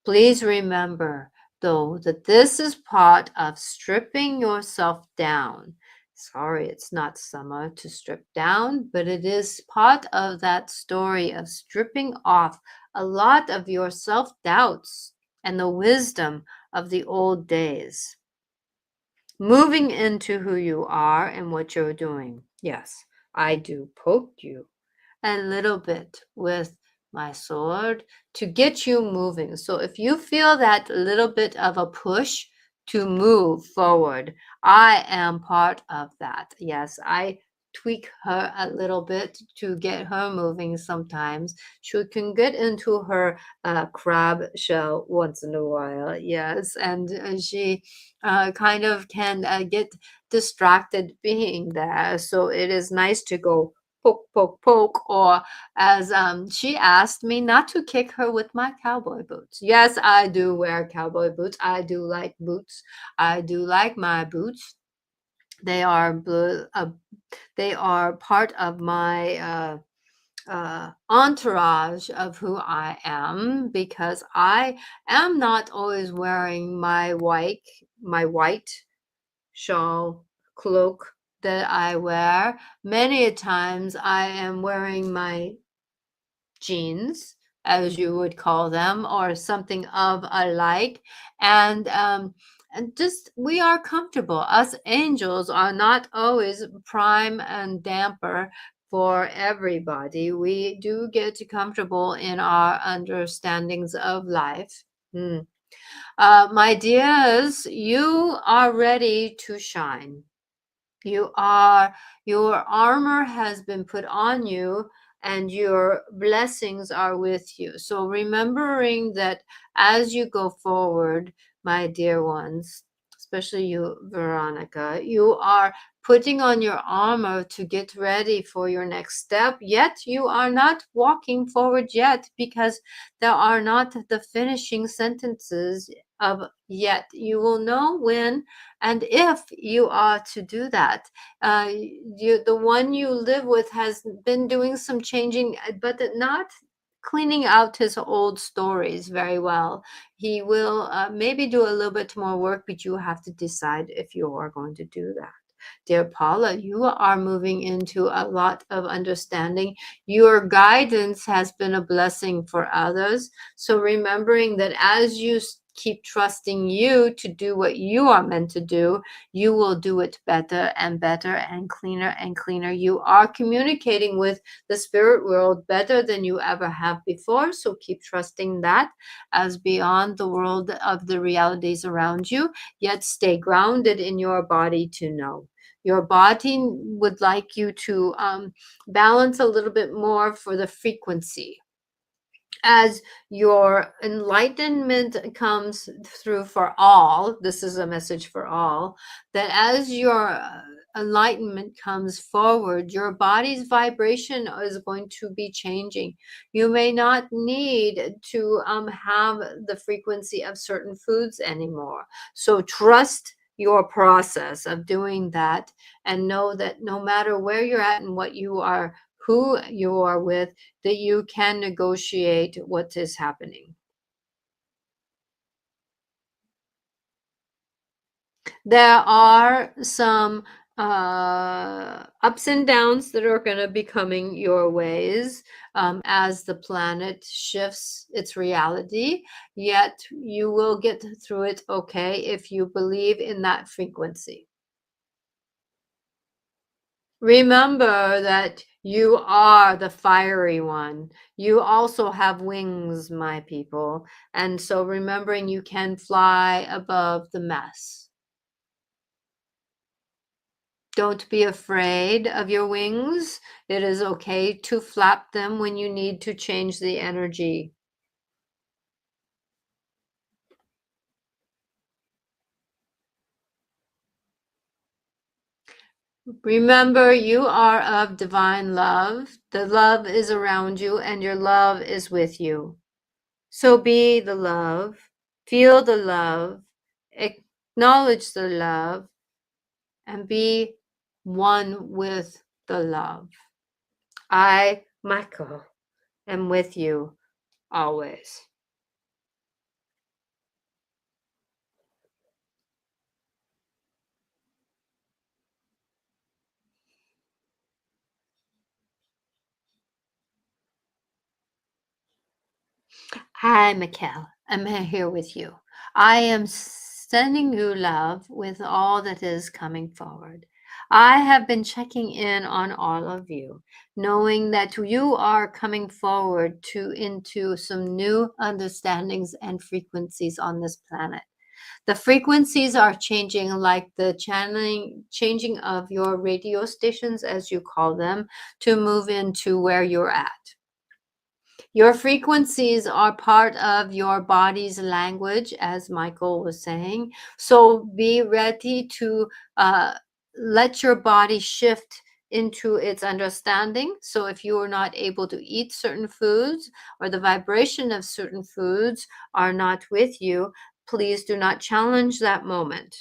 Please remember, though, that this is part of stripping yourself down. Sorry, it's not summer to strip down, but it is part of that story of stripping off a lot of your self doubts and the wisdom of the old days. Moving into who you are and what you're doing. Yes, I do poke you a little bit with my sword to get you moving. So if you feel that little bit of a push to move forward, I am part of that. Yes, I tweak her a little bit to get her moving sometimes. She can get into her crab shell once in a while. Yes, and she kind of can get distracted being there. So it is nice to go poke, poke, poke, or as she asked me not to kick her with my cowboy boots. Yes, I do wear cowboy boots. I do like boots. I do like my boots. They are they are part of my entourage of who I am because I am not always wearing my white shawl, cloak that I wear. Many a times I am wearing my jeans, as you would call them, or something of alike. And just we are comfortable. Us angels are not always prime and damper for everybody. We do get comfortable in our understandings of life. Hmm. My dears, you are ready to shine. Your armor has been put on you and your blessings are with you. So remembering that as you go forward, my dear ones, especially you, Veronica, you are putting on your armor to get ready for your next step, yet you are not walking forward yet because there are not the finishing sentences of yet. You will know when and if you are to do that. The one you live with has been doing some changing, but not cleaning out his old stories very well. He will maybe do a little bit more work, but you have to decide if you are going to do that. Dear Paula, you are moving into a lot of understanding. Your guidance has been a blessing for others. So remembering that as you keep trusting you to do what you are meant to do, you will do it better and better and cleaner and cleaner. You are communicating with the spirit world better than you ever have before. So keep trusting that as beyond the world of the realities around you, yet stay grounded in your body to know. Your body would like you to balance a little bit more for the frequency as your enlightenment comes through for all. This is a message for all, that as your enlightenment comes forward, your body's vibration is going to be changing. You may not need to have the frequency of certain foods anymore. So trust your process of doing that and know that no matter where you're at and what you are, who you are with, that you can negotiate what is happening. There are some ups and downs that are going to be coming your ways as the planet shifts its reality, yet you will get through it okay if you believe in that frequency. Remember that you are the fiery one. You also have wings, my people. And so remembering you can fly above the mess. Don't be afraid of your wings. It is okay to flap them when you need to change the energy. Remember, you are of divine love. The love is around you and your love is with you. So be the love, feel the love, acknowledge the love, and be one with the love. I, Michael, am with you always. Hi, Mikkel. I'm here with you. I am sending you love with all that is coming forward. I have been checking in on all of you, knowing that you are coming forward into some new understandings and frequencies on this planet. The frequencies are changing, like the changing of your radio stations, as you call them, to move into where you're at. Your frequencies are part of your body's language, as Michael was saying. So be ready to let your body shift into its understanding. So if you are not able to eat certain foods or the vibration of certain foods are not with you, please do not challenge that moment.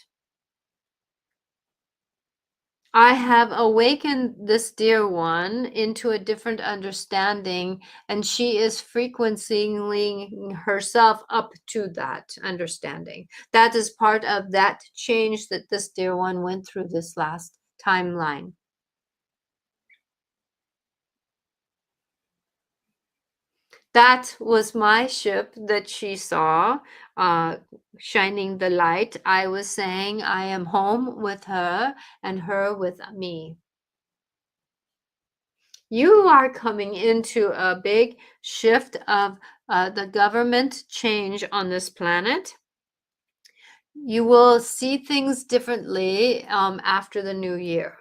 I have awakened this dear one into a different understanding, and she is frequencing herself up to that understanding. That is part of that change that this dear one went through this last timeline. That was my ship that she saw uh, shining the light. I was saying I am home with her and her with me. You are coming into a big shift of the government change on this planet. You will see things differently after the new year.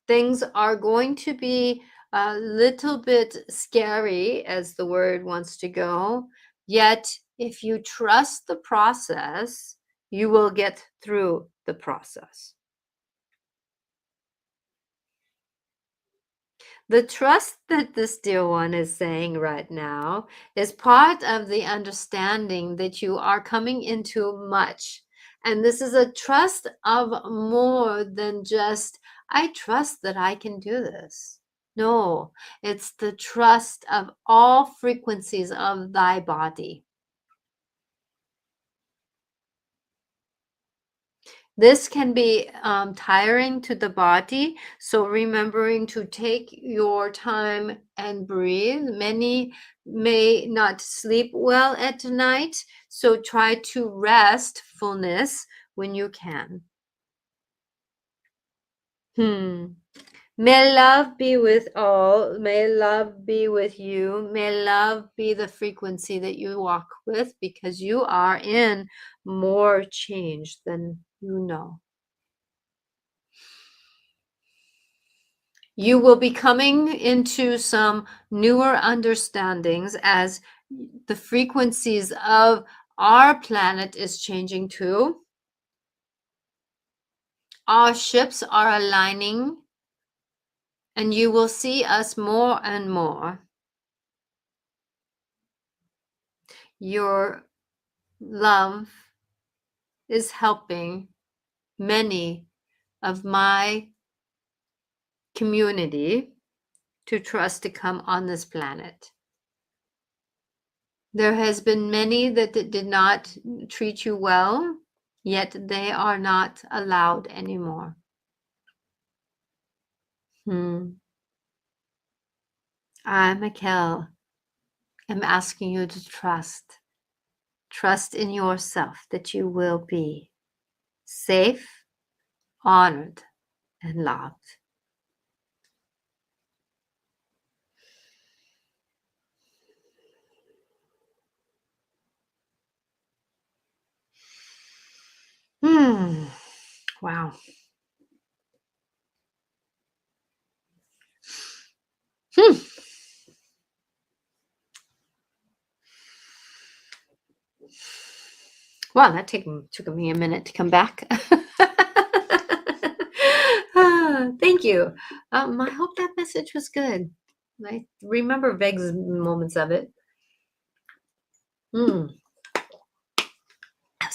Things are going to be a little bit scary, as the word wants to go. Yet, if you trust the process, you will get through the process. The trust that this dear one is saying right now is part of the understanding that you are coming into much. And this is a trust of more than just, I trust that I can do this. No, it's the trust of all frequencies of thy body. This can be tiring to the body, so remembering to take your time and breathe. Many may not sleep well at night, so try to rest fullness when you can. May love be with all. May love be with you. May love be the frequency that you walk with, because you are in more change than you know. You will be coming into some newer understandings as the frequencies of our planet is changing too. Our ships are aligning, and you will see us more and more. Your love is helping many of my community to trust to come on this planet. There has been many that did not treat you well, yet they are not allowed anymore. I, Mikkel, am asking you to trust. Trust in yourself that you will be safe, honored, and loved. Wow. Wow, that took me a minute to come back. thank you. I hope that message was good. I remember vague moments of it. I was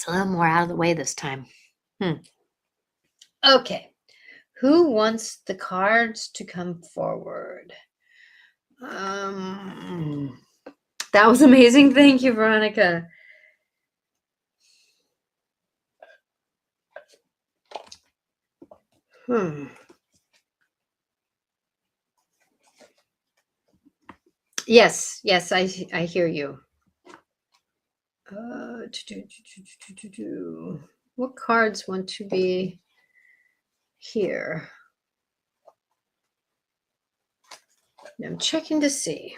a little more out of the way this time. Okay. Who wants the cards to come forward? That was amazing. Thank you, Veronica. Yes, I hear you. What cards want to be here? I'm checking to see.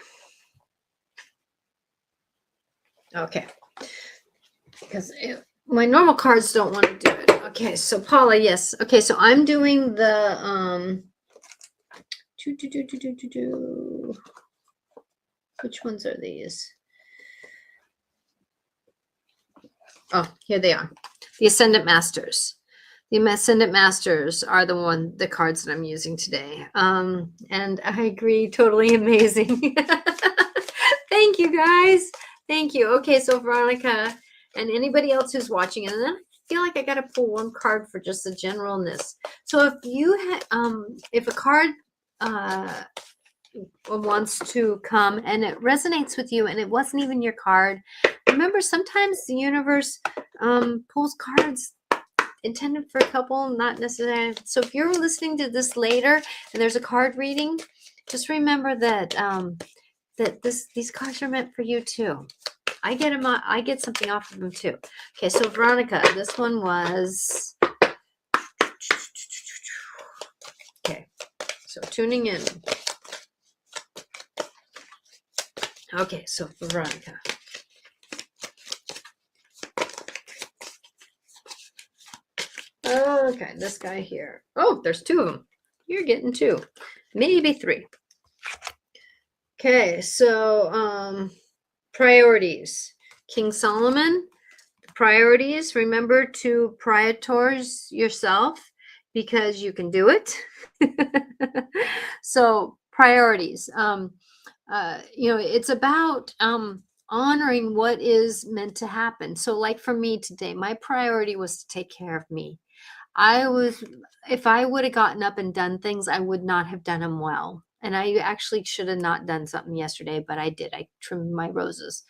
Okay. Because my normal cards don't want to do it. Okay, so Paula, yes. Okay, so I'm doing the which ones are these? Oh, here they are. The Ascendant Masters. The Ascendant Masters are the cards that I'm using today. And I agree, totally amazing. Thank you, guys. Thank you. Okay, so Veronica and anybody else who's watching, and then I feel like I got to pull one card for just the generalness. So if you if a card wants to come and it resonates with you and it wasn't even your card, remember sometimes the universe pulls cards intended for a couple, not necessarily. So if you're listening to this later and there's a card reading, just remember that these cards are meant for you too. I get them. I get something off of them too. Okay, so Veronica, this one was. Okay, so tuning in. Okay, so Veronica. Okay, this guy here. Oh, there's two of them. You're getting two, maybe three. Okay, so priorities. King Solomon, priorities. Remember to prioritize yourself because you can do it. So priorities. It's about honoring what is meant to happen. So like for me today, my priority was to take care of me. If I would have gotten up and done things, I would not have done them well. And I actually should have not done something yesterday, but I did. I trimmed my roses.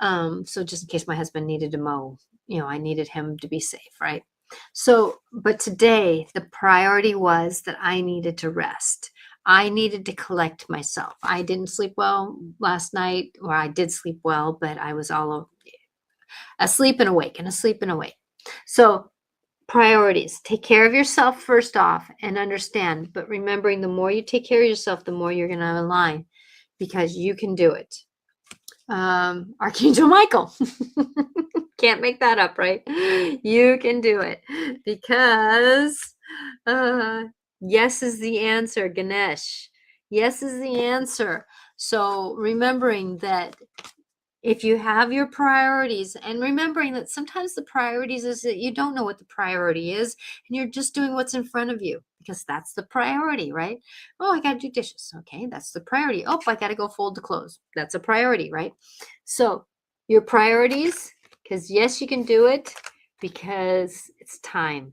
So just in case my husband needed to mow, I needed him to be safe, right? So, but today the priority was that I needed to rest. I needed to collect myself. I didn't sleep well last night, or I did sleep well, but I was all asleep and awake and asleep and awake. So priorities, take care of yourself first off and understand, but remembering the more you take care of yourself, the more you're going to align because you can do it. Archangel Michael. Can't make that up, right? You can do it because yes is the answer, Ganesh. Yes is the answer. So remembering that if you have your priorities and remembering that sometimes the priorities is that you don't know what the priority is and you're just doing what's in front of you because that's the priority, right? Oh, I got to do dishes. Okay, that's the priority. Oh, I got to go fold the clothes. That's a priority, right? So your priorities, because yes, you can do it because it's time.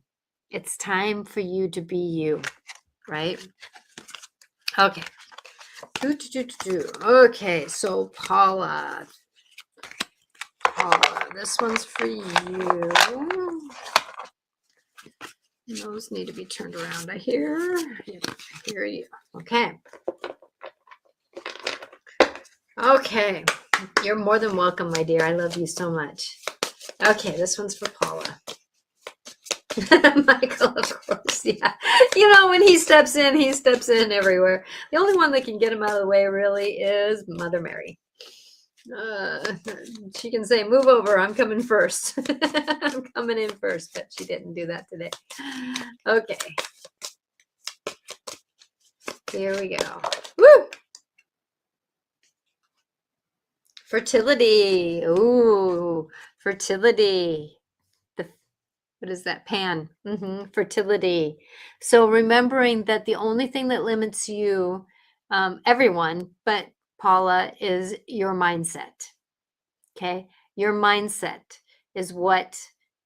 It's time for you to be you, right? Okay. Okay, so Paula, this one's for you. Those need to be turned around. I hear you. Okay. Okay. You're more than welcome, my dear. I love you so much. Okay, this one's for Paula. Michael, of course, yeah. When he steps in everywhere. The only one that can get him out of the way really is Mother Mary. She can say, move over, I'm coming first. I'm coming in first, but she didn't do that today. Okay. Here we go. Woo! Fertility. Ooh, fertility. What is that? Pan. Fertility. So remembering that the only thing that limits you, everyone, but Paula, is your mindset. Okay. Your mindset is what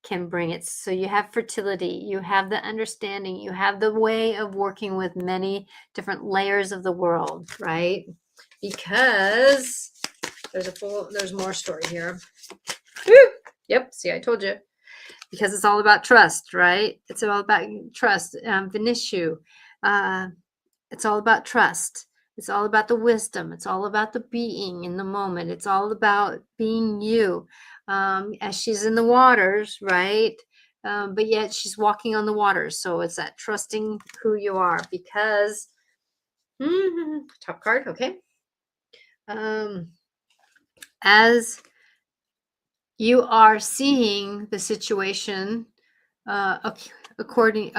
can bring it. So you have fertility, you have the understanding, you have the way of working with many different layers of the world, right? Because there's more story here. Woo! Yep. See, I told you. Because it's all about trust, right? It's all about trust. Venishu, it's all about trust. It's all about the wisdom. It's all about the being in the moment. It's all about being you. As she's in the waters, right? But yet she's walking on the waters. So it's that trusting who you are because, top card, okay. As you are seeing the situation according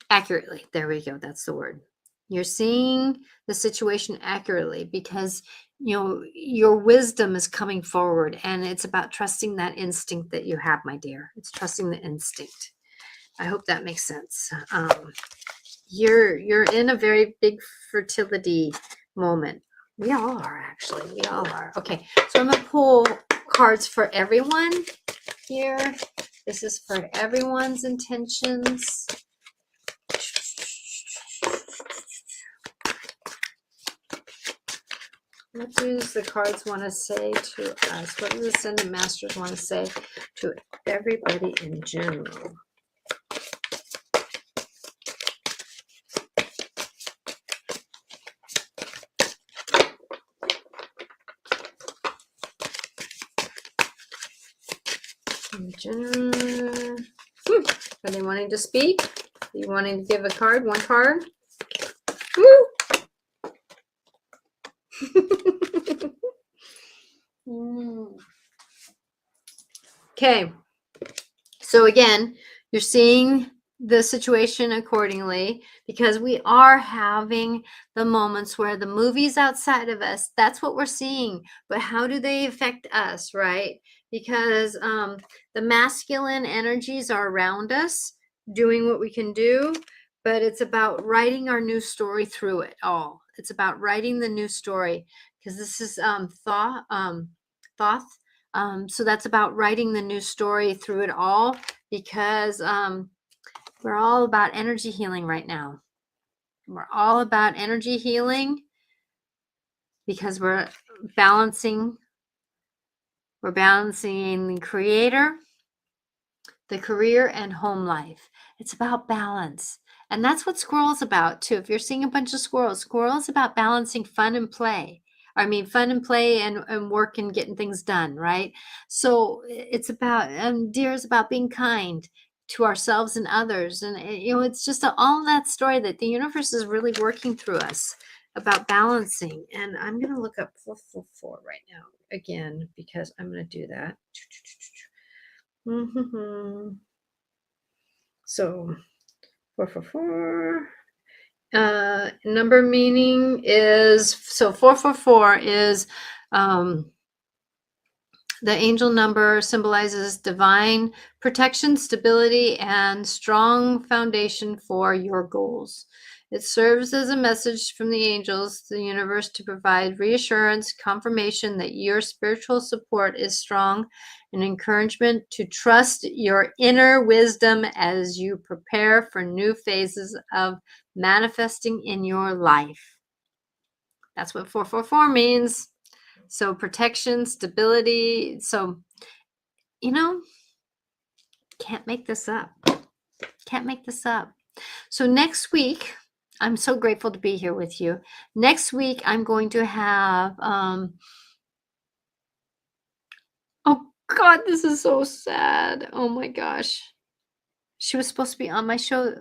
accurately. There we go. That's the word. You're seeing the situation accurately because your wisdom is coming forward, and it's about trusting that instinct that you have, my dear. It's trusting the instinct. I hope that makes sense. You're in a very big fertility moment. We all are, actually. We all are. Okay, so I'm gonna pull cards for everyone here. This is for everyone's intentions. What does the cards want to say to us? What do the Ascended Masters want to say to everybody in general? In general. Are they wanting to speak? Are you wanting to give a card? One card? Woo! Okay. So again, you're seeing the situation accordingly because we are having the moments where the movies outside of us, that's what we're seeing. But how do they affect us, right? Because the masculine energies are around us doing what we can do, but it's about writing our new story through it all. It's about writing the new story because this is Thoth. So that's about writing the new story through it all because we're all about energy healing right now. We're all about energy healing because we're balancing the creator, the career, and home life. It's about balance. And that's what squirrel is about too. If you're seeing a bunch of squirrels, squirrel is about balancing fun and play. Fun and play and work and getting things done, right? So it's about, deer is about being kind to ourselves and others. And, it's just all that story that the universe is really working through us about balancing. And I'm going to look up 444 right now again, because I'm going to do that. So 444. Number meaning is, so 444 is the angel number symbolizes divine protection, stability, and strong foundation for your goals. It serves as a message from the angels to the universe to provide reassurance, confirmation that your spiritual support is strong, and encouragement to trust your inner wisdom as you prepare for new phases of manifesting in your life. That's what 444 means. So protection, stability. So, can't make this up. Can't make this up. So next week, I'm so grateful to be here with you. Next week, I'm going to have, oh God, this is so sad. Oh my gosh. She was supposed to be on my show.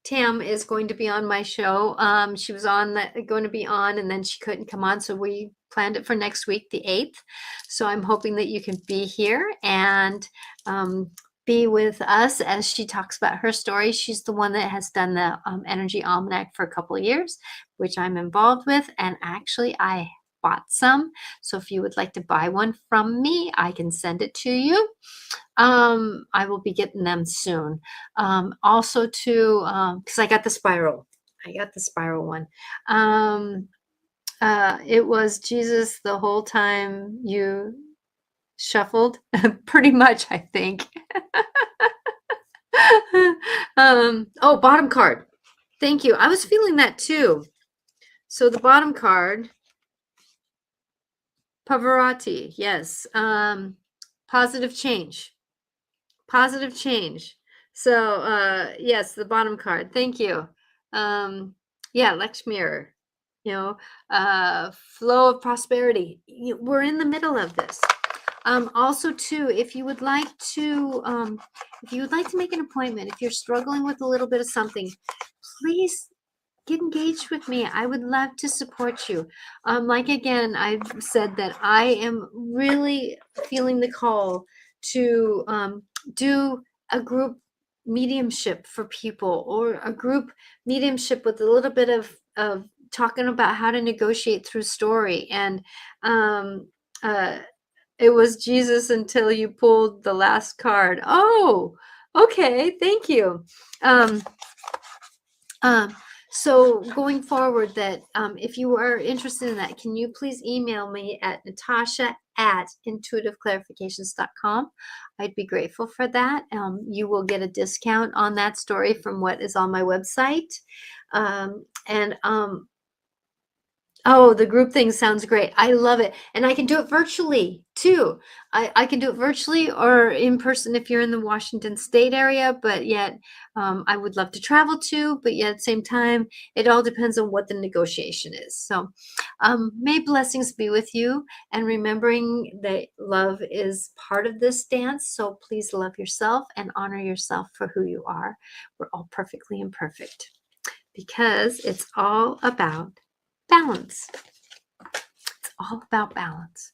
Tam is going to be on my show. She was going to be on, and then she couldn't come on. So we planned it for next week, the 8th. So I'm hoping that you can be here and be with us as she talks about her story. She's the one that has done the Energy Almanac for a couple of years, which I'm involved with. And actually, I bought some. So if you would like to buy one from me, I can send it to you. I will be getting them soon. Also too, because I got the spiral. I got the spiral one. It was Jesus the whole time you shuffled, pretty much, I think. Oh, bottom card. Thank you. I was feeling that too. So the bottom card, Pavarotti, yes. Positive change. Positive change. So yes, the bottom card. Thank you. Yeah, Lex Mirror. Flow of prosperity. We're in the middle of this. Also too, if you would like to make an appointment, if you're struggling with a little bit of something, please get engaged with me. I would love to support you. Like again, I've said that I am really feeling the call to do a group mediumship for people, or a group mediumship with a little bit of talking about how to negotiate through story. And it was Jesus until you pulled the last card. Oh, okay. Thank you. So going forward, that if you are interested in that, can you please email me at natasha@intuitiveclarifications.com. I'd be grateful for that. You will get a discount on that story from what is on my website. Oh, the group thing sounds great. I love it. And I can do it virtually too. I can do it virtually or in person if you're in the Washington State area, but yet I would love to travel too, but yet at the same time, it all depends on what the negotiation is. So may blessings be with you, and remembering that love is part of this dance. So please love yourself and honor yourself for who you are. We're all perfectly imperfect, because it's all about balance. It's all about balance.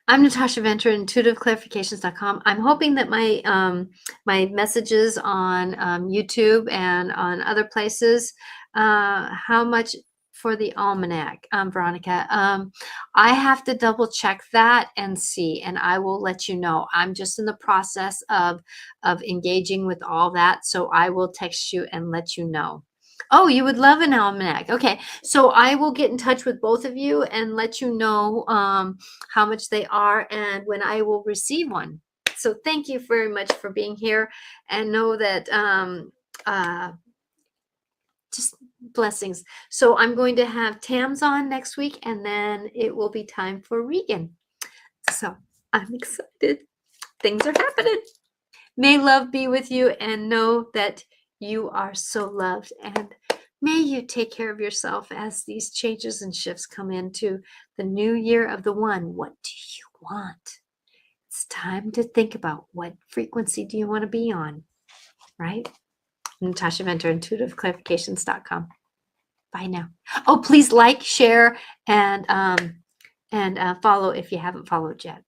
I'm Natasha Venter, intuitiveclarifications.com. I'm hoping that my my messages on YouTube and on other places, how much for the almanac, Veronica. I have to double check that and see, and I will let you know. I'm just in the process of engaging with all that, so I will text you and let you know. Oh, you would love an almanac. Okay, so I will get in touch with both of you and let you know how much they are and when I will receive one. So thank you very much for being here, and know that just blessings. So I'm going to have Tams on next week, and then it will be time for Regan. So I'm excited. Things are happening. May love be with you, and know that you are so loved, and may you take care of yourself as these changes and shifts come into the new year of the one. What do you want? It's time to think about what frequency do you want to be on, right? Natasha Venter, intuitiveclarifications.com. Bye now. Oh, please like, share, and follow if you haven't followed yet.